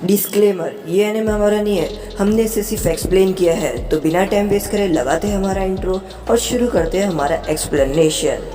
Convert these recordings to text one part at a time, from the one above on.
Disclaimer, ये anime हमारा नहीं है, हमने इसे सिर्फ एक्सप्लेन किया है। तो बिना टाइम वेस्ट करे लगाते हैं हमारा इंट्रो और शुरू करते हैं हमारा एक्सप्लेनेशन।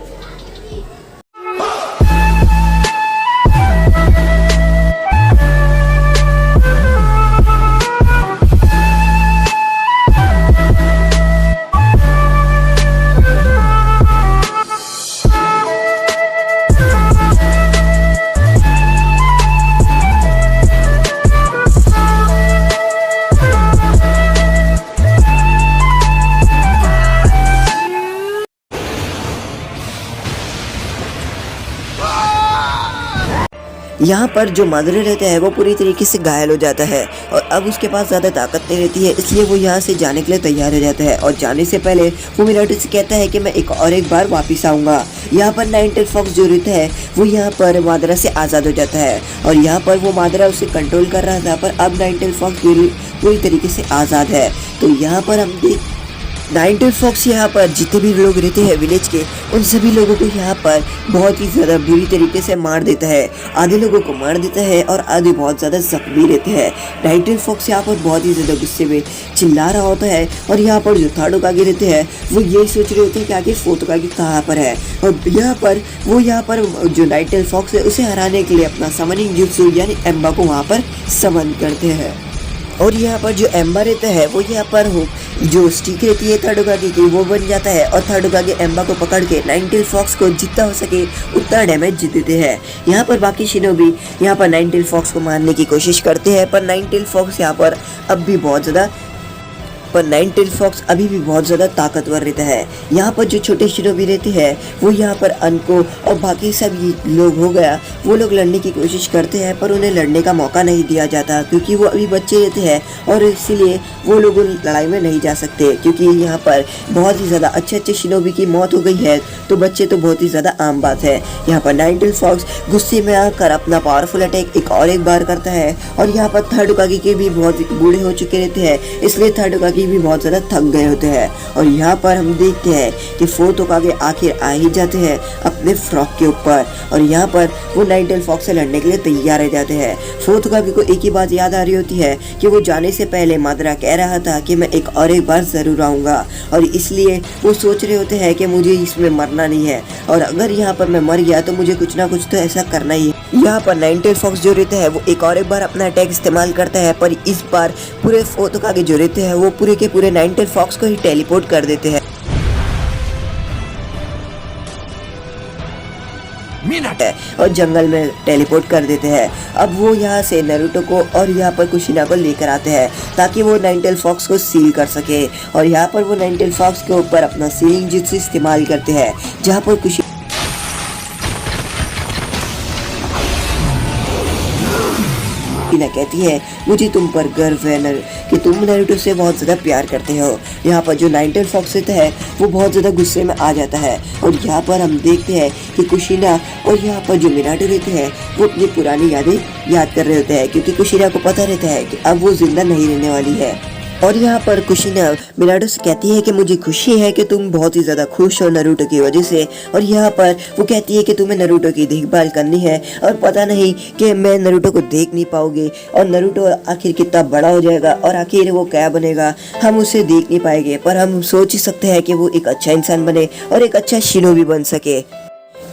यहाँ पर जो माधुरी रहता है वो पूरी तरीके से घायल हो जाता है और अब उसके पास ज़्यादा ताकत नहीं रहती है, इसलिए वो यहाँ से जाने के लिए तैयार हो जाता है। और जाने से पहले वो मिनाटो से कहता है कि मैं एक बार वापस आऊँगा। यहाँ पर नाइन-टेल फॉक्स जो रहता है वो यहाँ पर मादरा से आज़ाद हो जाता है और यहाँ पर वो मादरा उसे कंट्रोल कर रहा था, पर अब नाइन-टेल फॉक्स पूरी तरीके से आज़ाद है। तो यहाँ पर हम नाइन-टेल फॉक्स यहाँ पर जितने भी लोग रहते हैं विलेज के, उन सभी लोगों को यहाँ पर बहुत ही ज़्यादा बुरी तरीके से मार देता है। आधे लोगों को मार देता है और आधे बहुत ज़्यादा जख्मी रहते हैं। नाइन-टेल फॉक्स यहाँ पर बहुत ही ज़्यादा गुस्से में चिल्ला रहा होता है और यहाँ पर जो थर्ड होकागे रहते हैं वो यही सोच रहे होते हैं कि आगे फोर्थ होकागे कहाँ पर है। और यहाँ पर जो नाइन-टेल फॉक्स है उसे हराने के लिए अपना समनिंग जुत्सु यानी एम्बा को वहाँ पर समन करते हैं। और यहाँ पर जो एम्बा रहता है वो यहाँ पर जो स्टिक रहती है थर्ड होकागे की वो बन जाता है और थर्ड होकागे एम्बा को पकड़ के नाइन-टेल फॉक्स को जितना हो सके उतना डैमेज देते हैं। यहाँ पर बाकी शिनोबी यहाँ पर नाइन-टेल फॉक्स को मारने की कोशिश करते हैं, पर नाइन-टेल फॉक्स यहाँ पर नाइन-टेल फॉक्स अभी भी बहुत ज़्यादा ताकतवर रहता है। यहाँ पर जो छोटे शिनोबी रहते हैं वो यहाँ पर अनको और बाकी सब लोग हो गया वो लोग लड़ने की कोशिश करते हैं, पर उन्हें लड़ने का मौका नहीं दिया जाता क्योंकि वो अभी बच्चे रहते हैं और इसीलिए वो लोग लड़ाई में नहीं जा सकते। क्योंकि यहाँ पर बहुत ही ज़्यादा अच्छे शिनोबी की मौत हो गई है तो बच्चे तो बहुत ही ज़्यादा आम बात है। यहाँ पर नाइन-टेल फॉक्स गुस्से में आकर अपना पावरफुल अटैक एक बार करता है और यहाँ पर थर्ड होकागे के भी बहुत बूढ़े हो चुके रहते हैं, इसलिए थर्ड होकागे भी बहुत ज़्यादा थक गए होते हैं। और यहाँ पर हम देखते हैं कि फोर्थ होकागे आखिर आ ही जाते हैं अपने फ्रॉक के ऊपर और यहाँ पर वो नाइन-टेल फॉक्स से लड़ने के लिए तैयार रह जाते हैं। फोर्थ होकागे को एक ही बात याद आ रही होती है कि वो जाने से पहले मादरा कह रहा था कि मैं एक बार ज़रूर आऊँगा और इसलिए वो सोच रहे होते हैं कि मुझे इसमें मरना नहीं है और अगर यहाँ पर मैं मर गया तो मुझे कुछ ना कुछ तो ऐसा करना ही है। यहाँ पर नाइन-टेल फॉक्स जो रहता है वो एक बार अपना अटैक इस्तेमाल करता है, पर इस बार पूरे फोर्थ होकागे जो रहते हैं वो पूरे के पूरे नाइन-टेल फॉक्स को ही टेलीपोर्ट कर देते हैं और जंगल में टेलीपोर्ट कर देते हैं। अब वो यहाँ से नारुतो को और यहाँ पर कुशिना को लेकर आते हैं ताकि वो नाइन-टेल फॉक्स को सील कर सके और यहाँ पर वो नाइन-टेल फॉक्स के ऊपर अपना सीलिंग जुत्सु इस्तेमाल करते हैं, जहाँ पर कुशिना कहती है मुझे तुम पर गर्व है कि तुम नारुतो से बहुत ज़्यादा प्यार करते हो। यहाँ पर जो नाइन-टेल फॉक्स रहता है वो बहुत ज़्यादा गुस्से में आ जाता है और यहाँ पर हम देखते हैं कि कुशिना और यहाँ पर जो मिनाटो रहते हैं वो अपनी पुरानी यादें याद कर रहे होते हैं क्योंकि कुशिना को पता रहता है कि अब वो जिंदा नहीं रहने वाली है। और यहाँ पर कुशिना मिनाटो से कहती है कि मुझे खुशी है कि तुम बहुत ही ज़्यादा खुश हो नारुतो की वजह से, और यहाँ पर वो कहती है कि तुम्हें नारुतो की देखभाल करनी है और पता नहीं कि मैं नारुतो को देख नहीं पाऊंगी और नारुतो आखिर कितना बड़ा हो जाएगा और आखिर वो क्या बनेगा हम उसे देख नहीं पाएंगे, पर हम सोच ही सकते हैं कि वो एक अच्छा इंसान बने और एक अच्छा शिनोबी बन सके।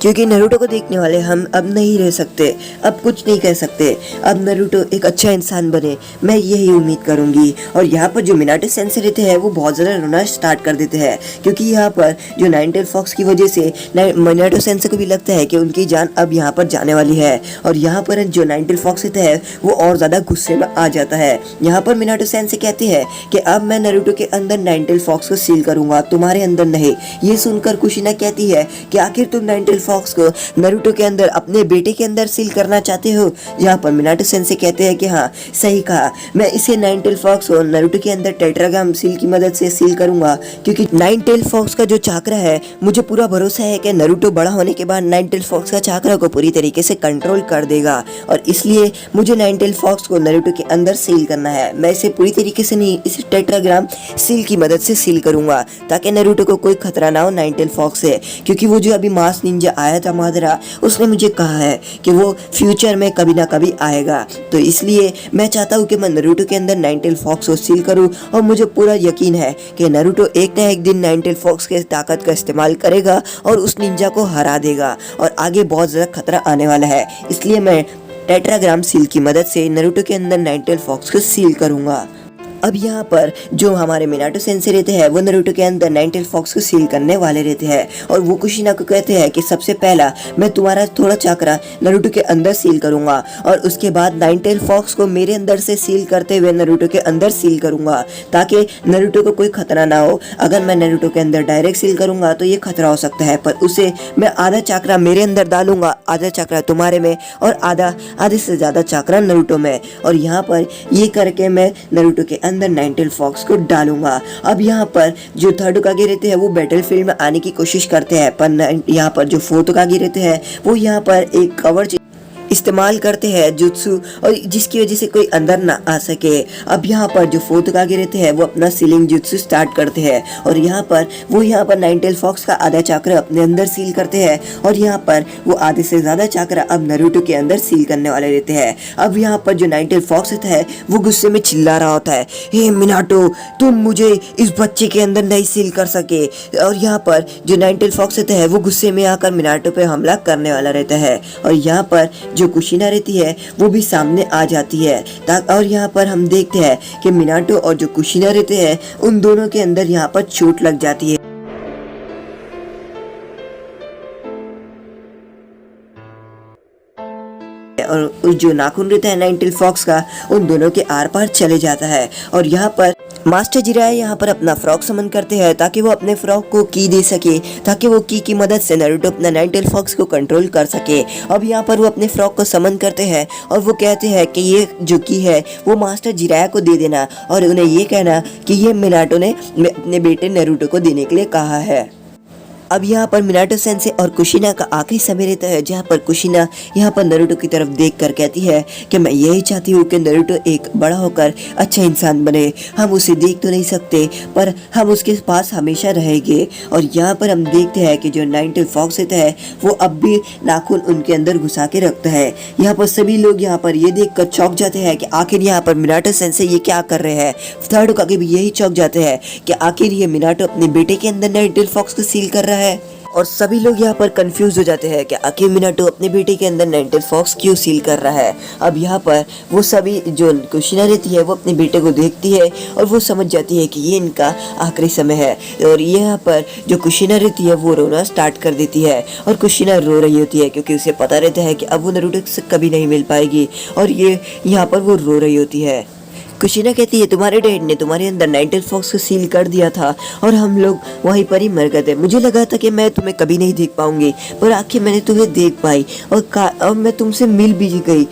क्योंकि नारुतो को देखने वाले हम अब नहीं रह सकते, अब कुछ नहीं कह सकते, अब नारुतो एक अच्छा इंसान बने, मैं यही उम्मीद करूंगी। और यहाँ पर जो मिनाटो सेंसे रहते हैं वो बहुत ज़्यादा रोना स्टार्ट कर देते हैं क्योंकि यहाँ पर जो नाइन-टेल फॉक्स की वजह से मिनाटो सेंसे को भी लगता है कि उनकी जान अब यहाँ पर जाने वाली है और यहाँ पर जो नाइन-टेल फॉक्स रहता है वो और ज़्यादा गुस्से में आ जाता है। यहाँ पर मिनाटो सेंसे कहती है कि अब मैं नारुतो के अंदर नाइन-टेल फॉक्स को सील करूंगा, तुम्हारे अंदर नहीं। ये सुनकर कुशिना कहती है कि आखिर तुम नाइन-टेल फॉक्स को नारुतो के अंदर अपने बेटे के अंदर सील करना चाहते हो। जहाँ पर मिनाटो सेंसे कहते हैं कि हाँ सही कहा, मैं इसे नाइन-टेल फॉक्स को नारुतो के अंदर टेट्राग्राम सील की मदद से सील करूंगा क्योंकि नाइन-टेल फॉक्स का जो चाकरा है मुझे पूरा भरोसा है कि नारुतो बड़ा होने के बाद नाइन-टेल फॉक्स का चाकरा को पूरी तरीके से कंट्रोल कर देगा और इसलिए मुझे नाइन-टेल फॉक्स को नारुतो के अंदर सील करना है। मैं इसे पूरी तरीके से नहीं, इसे टेट्राग्राम सील की मदद से सील करूंगा ताकि नारुतो को कोई खतरा ना हो नाइन-टेल फॉक्स से, क्योंकि वो जो अभी मास निंजा आया था मादरा, उसने मुझे कहा है कि वो फ्यूचर में कभी ना कभी आएगा। तो इसलिए मैं चाहता हूँ कि मैं नारुतो के अंदर नाइन टेल फॉक्स को सील करूँ, और मुझे पूरा यकीन है कि नारुतो एक ना एक दिन नाइन टेल फॉक्स के ताकत का इस्तेमाल करेगा और उस निंजा को हरा देगा, और आगे बहुत ज़्यादा खतरा आने वाला है। इसलिए मैं टेट्राग्राम सील की मदद से नारुतो के अंदर नाइन टेल फॉक्स को सील करूँगा। अब यहाँ पर जो हमारे मिनाटो सेंसे रहते हैं वो नारुतो के अंदर नाइन टेल फॉक्स को सील करने वाले रहते हैं, और वो कुशिना को कहते हैं कि सबसे पहला मैं तुम्हारा थोड़ा चक्रा नारुतो के अंदर सील करूंगा, और उसके बाद नाइन टेल फॉक्स को मेरे अंदर से सील करते हुए नारुतो के अंदर सील करूंगा, ताकि नारुतो को कोई खतरा ना हो। अगर मैं नारुतो के अंदर डायरेक्ट सील करूंगा तो ये खतरा हो सकता है, पर उसे मैं आधा चक्रा मेरे अंदर डालूंगा, आधा चक्रा तुम्हारे में, और आधे से ज्यादा चक्रा नारुतो में, और यहाँ पर ये करके मैं नारुतो के अंदर नाइन टेल फॉक्स को डालूंगा। अब यहाँ पर जो थर्ड होकागे रहते हैं वो बैटलफील्ड में आने की कोशिश करते हैं, पर यहाँ पर जो फोर्थ होकागे रहते हैं वो यहाँ पर एक कवर इस्तेमाल करते हैं जुत्सु, और जिसकी वजह से कोई अंदर ना आ सके। अब यहाँ पर जो फोर्थ होकागे रहते हैं वो अपना सीलिंग जुत्सु स्टार्ट करते हैं, और यहाँ पर नाइन टेल फॉक्स का आधा चक्र अपने अंदर सील करते हैं, और यहाँ पर वो आधे से ज्यादा चक्र अब नारुतो के अंदर सील करने वाले रहते हैं। अब यहाँ पर जो नाइन टेल फॉक्स होता है वो गुस्से में चिल्ला रहा होता है, हे मिनाटो, तुम मुझे इस बच्चे के अंदर नहीं सील कर सके। और यहाँ पर जो नाइन टेल फॉक्स होता है वो गुस्से में आकर मिनाटो पे हमला करने वाला रहता है, और यहाँ पर जो कुशिना रहती है वो भी सामने आ जाती है। और यहाँ पर हम देखते हैं कि मिनाटो और जो कुशिना रहते हैं उन दोनों के अंदर यहाँ पर चोट लग जाती है, और जो नाखून रहता है नाइन टेल फॉक्स का उन दोनों के आर पार चले जाता है। और यहाँ पर मास्टर जिराया यहाँ पर अपना फ्रॉक समन करते हैं ताकि वो अपने फ्रॉक को की दे सके, ताकि वो की मदद से नारुतो अपना नाइन टेल फॉक्स को कंट्रोल कर सके। अब यहाँ पर वो अपने फ्रॉक को समन करते हैं, और वो कहते हैं कि ये जो की है वो मास्टर जिराया को दे देना, और उन्हें ये कहना कि ये मिनाटो ने अपने बेटे नारुतो को देने के लिए कहा है। अब यहाँ पर मिनाटो सेंसे और कुशिना का आखिरी समय रहता है, जहाँ पर कुशिना यहाँ पर नारुतो की तरफ देखकर कहती है कि मैं यही चाहती हूँ कि नारुतो एक बड़ा होकर अच्छा इंसान बने। हम उसे देख तो नहीं सकते, पर हम उसके पास हमेशा रहेंगे। और यहाँ पर हम देखते हैं कि जो नाइन टेल फॉक्स रहता है वो अब भी नाखून उनके अंदर घुसा के रखता है। यहाँ पर सभी लोग यहाँ पर ये देख कर चौंक जाते हैं कि आखिर यहाँ पर मिनाटो सेंसे ये क्या कर रहे हैं। थर्ड होकागे भी यही चौंक जाते हैं कि आखिर ये मिनाटो अपने बेटे के अंदर नाइन टेल फॉक्स को सील कर रहा है, और सभी लोग यहाँ पर कंफ्यूज हो जाते हैं कि आखिर मिनाटो अपने बेटे के अंदर नाइन टेल फॉक्स क्यों सील कर रहा है। अब यहाँ पर वो सभी जो कुशिना रहती है वो अपने बेटे को देखती है, और वो समझ जाती है कि ये इनका आखिरी समय है, और यहाँ पर जो कुशिना रहती है वो रोना स्टार्ट कर देती है, और कुशिना रो रही होती है क्योंकि उसे पता रहता है कि अब वो नारुतो से कभी नहीं मिल पाएगी, और ये यहाँ पर वो रो रही होती है। कुशिना कहती है तुम्हारे डैड ने तुम्हारे अंदर नाइन टेल फॉक्स को सील कर दिया था, और हम लोग वहीं पर ही मर गए थे। मुझे लगा था कि मैं तुम्हें कभी नहीं देख पाऊंगी, पर आखिर मैंने तुम्हें देख पाई, और मैं तुमसे मिल भी गई।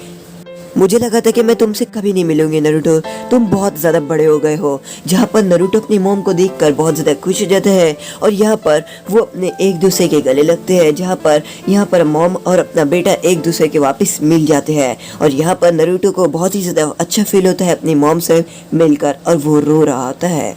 मुझे लगा था कि मैं तुमसे कभी नहीं मिलूंगी नारुतो, तुम बहुत ज़्यादा बड़े हो गए हो। जहाँ पर नारुतो अपनी मॉम को देखकर बहुत ज़्यादा खुश हो जाते हैं, और यहाँ पर वो अपने एक दूसरे के गले लगते हैं, जहाँ पर यहाँ पर मॉम और अपना बेटा एक दूसरे के वापस मिल जाते हैं। और यहाँ पर नारुतो को बहुत ही ज़्यादा अच्छा फील होता है अपनी मॉम से मिलकर, और वो रो रहा होता है।